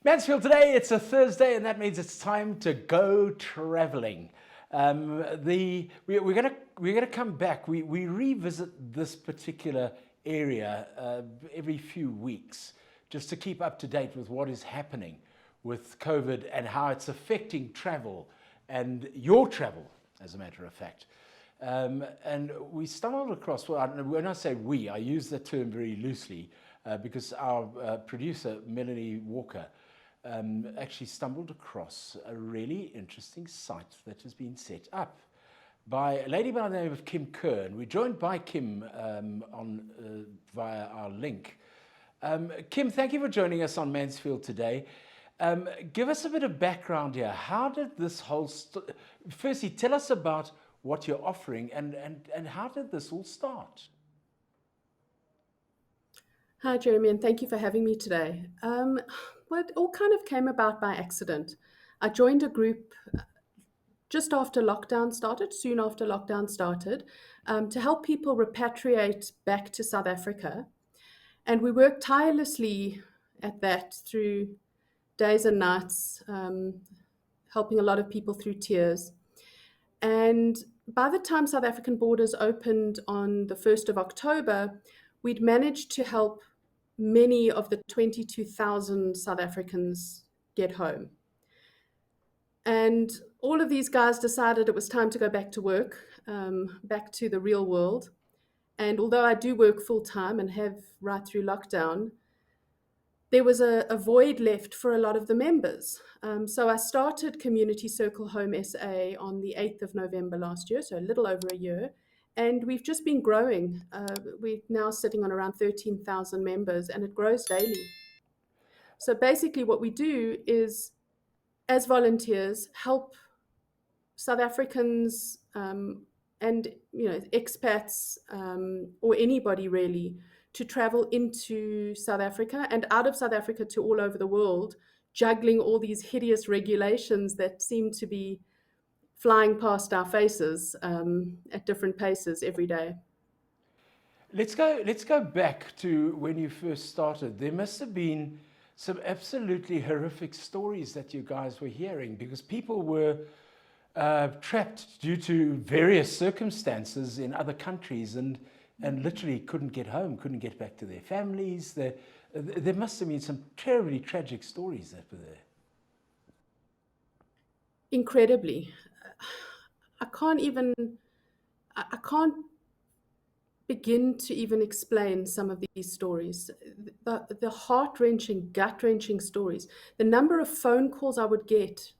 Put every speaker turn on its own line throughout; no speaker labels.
Mansfield, today it's a Thursday, and that means it's time to go traveling. We're gonna come back. We revisit this particular area every few weeks, just to keep up to date with what is happening with COVID and how it's affecting travel and your travel, as a matter of fact. And we stumbled across, well, when I say we, I use the term very loosely because our producer, Melanie Walker, actually stumbled across a really interesting site that has been set up by a lady by the name of Kim Kerr. We're joined by Kim via our link. Kim, thank you for joining us on Mansfield today. Give us a bit of background here. How did this whole... Firstly, tell us about what you're offering and how did this all start?
Hi, Jeremy, and thank you for having me today. Well, it all kind of came about by accident. I joined a group just after lockdown started, soon after lockdown started, to help people repatriate back to South Africa. And we worked tirelessly at that through days and nights, helping a lot of people through tears. And by the time South African borders opened on the 1st of October, we'd managed to help many of the 22,000 South Africans get home. And all of these guys decided it was time to go back to work, back to the real world. And although I do work full time and have right through lockdown, there was a void left for a lot of the members. So I started Community Circle Home SA on the 8th of November last year, so a little over a year. And we've just been growing. We're now sitting on around 13,000 members, and it grows daily. So basically what we do is, as volunteers, help South Africans and expats or anybody really to travel into South Africa and out of South Africa to all over the world, juggling all these hideous regulations that seem to be flying past our faces at different paces every day.
Let's go back to when you first started. There must have been some absolutely horrific stories that you guys were hearing, because people were trapped due to various circumstances in other countries and literally couldn't get home, couldn't get back to their families. There must have been some terribly tragic stories that were there.
Incredibly. I can't begin to even explain some of these stories. The heart-wrenching, gut-wrenching stories. The number of phone calls I would get,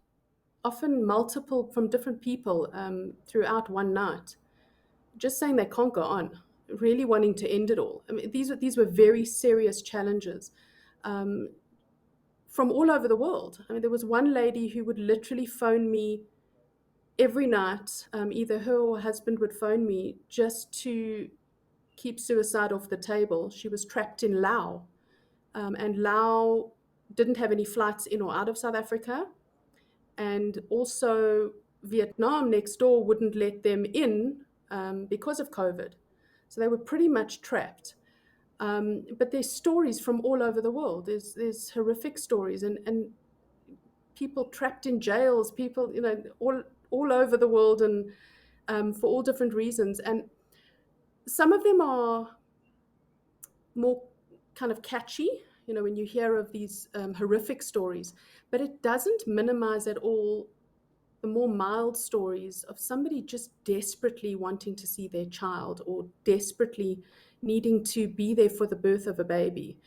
often multiple from different people throughout one night, just saying they can't go on, really wanting to end it all. I mean, these were very serious challenges from all over the world. I mean, there was one lady who would literally phone me every night. Either her or her husband would phone me just to keep suicide off the table. She was trapped in Laos, and Laos didn't have any flights in or out of South Africa. And also Vietnam next door wouldn't let them in because of COVID. So they were pretty much trapped. But there's stories from all over the world. There's horrific stories and people trapped in jails, people, all over the world, and for all different reasons. And some of them are more kind of catchy, when you hear of these horrific stories, but it doesn't minimize at all the more mild stories of somebody just desperately wanting to see their child or desperately needing to be there for the birth of a baby.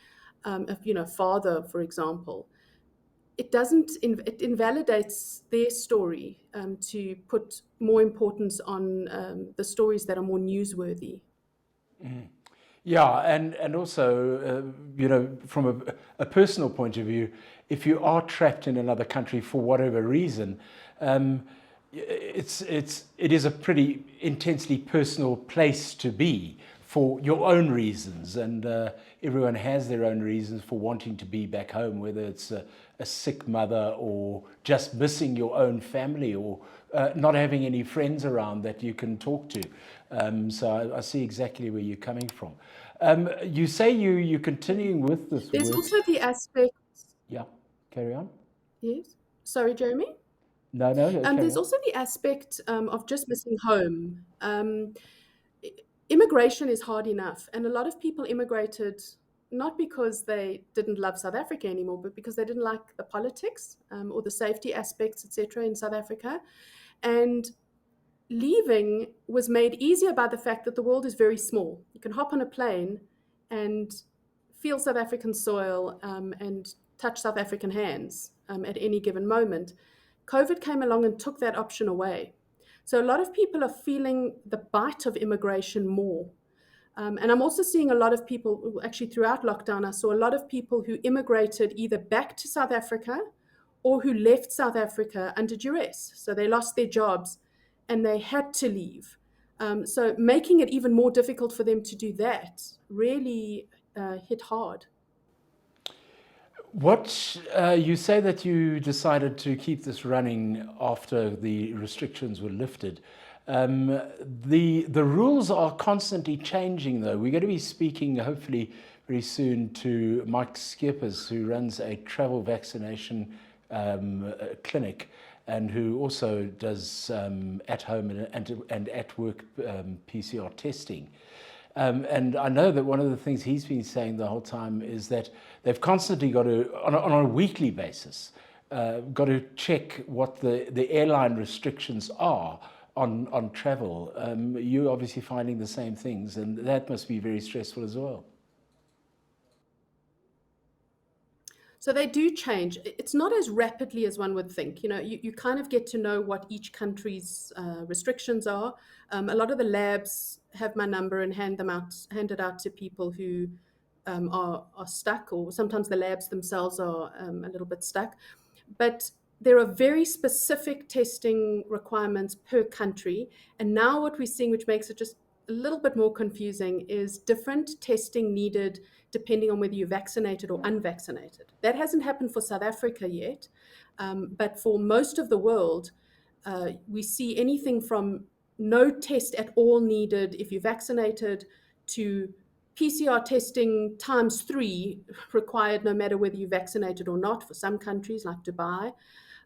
Father, for example. It invalidates their story to put more importance on the stories that are more newsworthy.
Mm. Yeah, and also, from a personal point of view, if you are trapped in another country for whatever reason, it is a pretty intensely personal place to be for your own reasons, and everyone has their own reasons for wanting to be back home, whether it's a sick mother or just missing your own family or not having any friends around that you can talk to. So I see exactly where you're coming from. You say you're continuing with this
There's
work.
also the aspect
Yeah, Carry on.
Yes. Sorry, Jeremy.
No, no, carry
There's
on.
also the aspect of just missing home. I- Immigration is hard enough, and a lot of people immigrated not because they didn't love South Africa anymore, but because they didn't like the politics or the safety aspects, etc., in South Africa. And leaving was made easier by the fact that the world is very small. You can hop on a plane and feel South African soil and touch South African hands at any given moment. COVID came along and took that option away. So a lot of people are feeling the bite of immigration more. And I'm also seeing a lot of people, actually throughout lockdown, I saw a lot of people who immigrated either back to South Africa or who left South Africa under duress. So they lost their jobs and they had to leave. So making it even more difficult for them to do that really hit hard.
What you say that you decided to keep this running after the restrictions were lifted. Um, the rules are constantly changing, though. We're going to be speaking, hopefully, very soon to Mike Skeepers, who runs a travel vaccination clinic and who also does at home and at work PCR testing. And I know that one of the things he's been saying the whole time is that they've constantly got to, on a weekly basis, got to check what the airline restrictions are on travel. You're obviously finding the same things, and that must be very stressful as well.
So they do change. It's not as rapidly as one would think. You know, you kind of get to know what each country's restrictions are. A lot of the labs have my number and hand it out to people who are stuck, or sometimes the labs themselves are a little bit stuck. But there are very specific testing requirements per country. And now what we're seeing, which makes it just a little bit more confusing, is different testing needed depending on whether you're vaccinated or unvaccinated. That hasn't happened for South Africa yet, but for most of the world, we see anything from no test at all needed if you're vaccinated to PCR testing times 3 required no matter whether you're vaccinated or not for some countries like Dubai.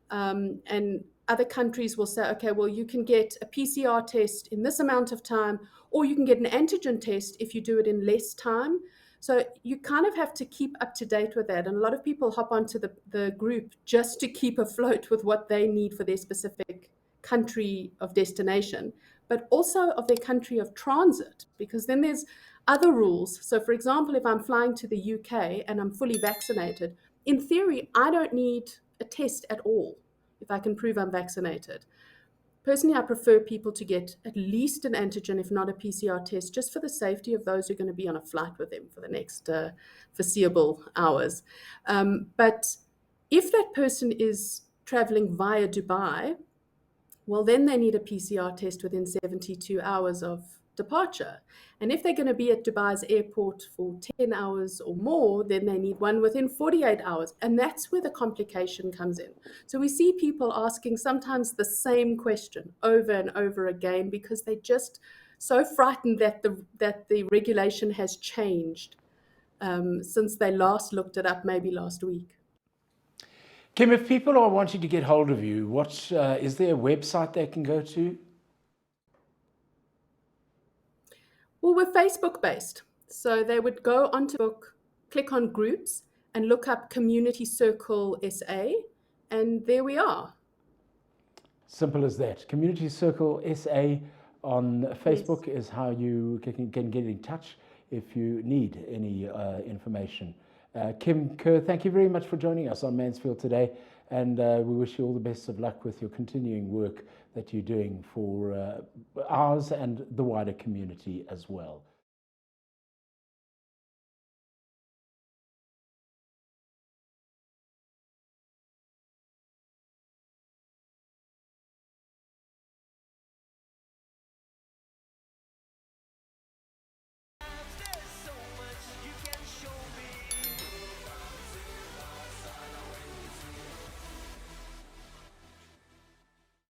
And other countries will say, okay, well, you can get a PCR test in this amount of time, or you can get an antigen test if you do it in less time. So you kind of have to keep up to date with that. And a lot of people hop onto the group just to keep afloat with what they need for their specific country of destination, but also of their country of transit, because then there's other rules. So, for example, if I'm flying to the UK and I'm fully vaccinated, in theory, I don't need a test at all if I can prove I'm vaccinated. Personally, I prefer people to get at least an antigen, if not a PCR test, just for the safety of those who are going to be on a flight with them for the next foreseeable hours. But if that person is traveling via Dubai, well, then they need a PCR test within 72 hours of departure. And if they're going to be at Dubai's airport for 10 hours or more, then they need one within 48 hours. And that's where the complication comes in. So we see people asking sometimes the same question over and over again because they're just so frightened that the regulation has changed since they last looked it up, maybe last week.
Kim, if people are wanting to get hold of you, what is there a website they can go to?
Well, we're Facebook based. So they would go onto book, click on groups, and look up Community Circle SA, and there we are.
Simple as that. Community Circle SA on Facebook
Yes.
is how you can get in touch if you need any information. Kim Kerr, thank you very much for joining us on Mansfield today, and we wish you all the best of luck with your continuing work that you're doing for ours and the wider community as well.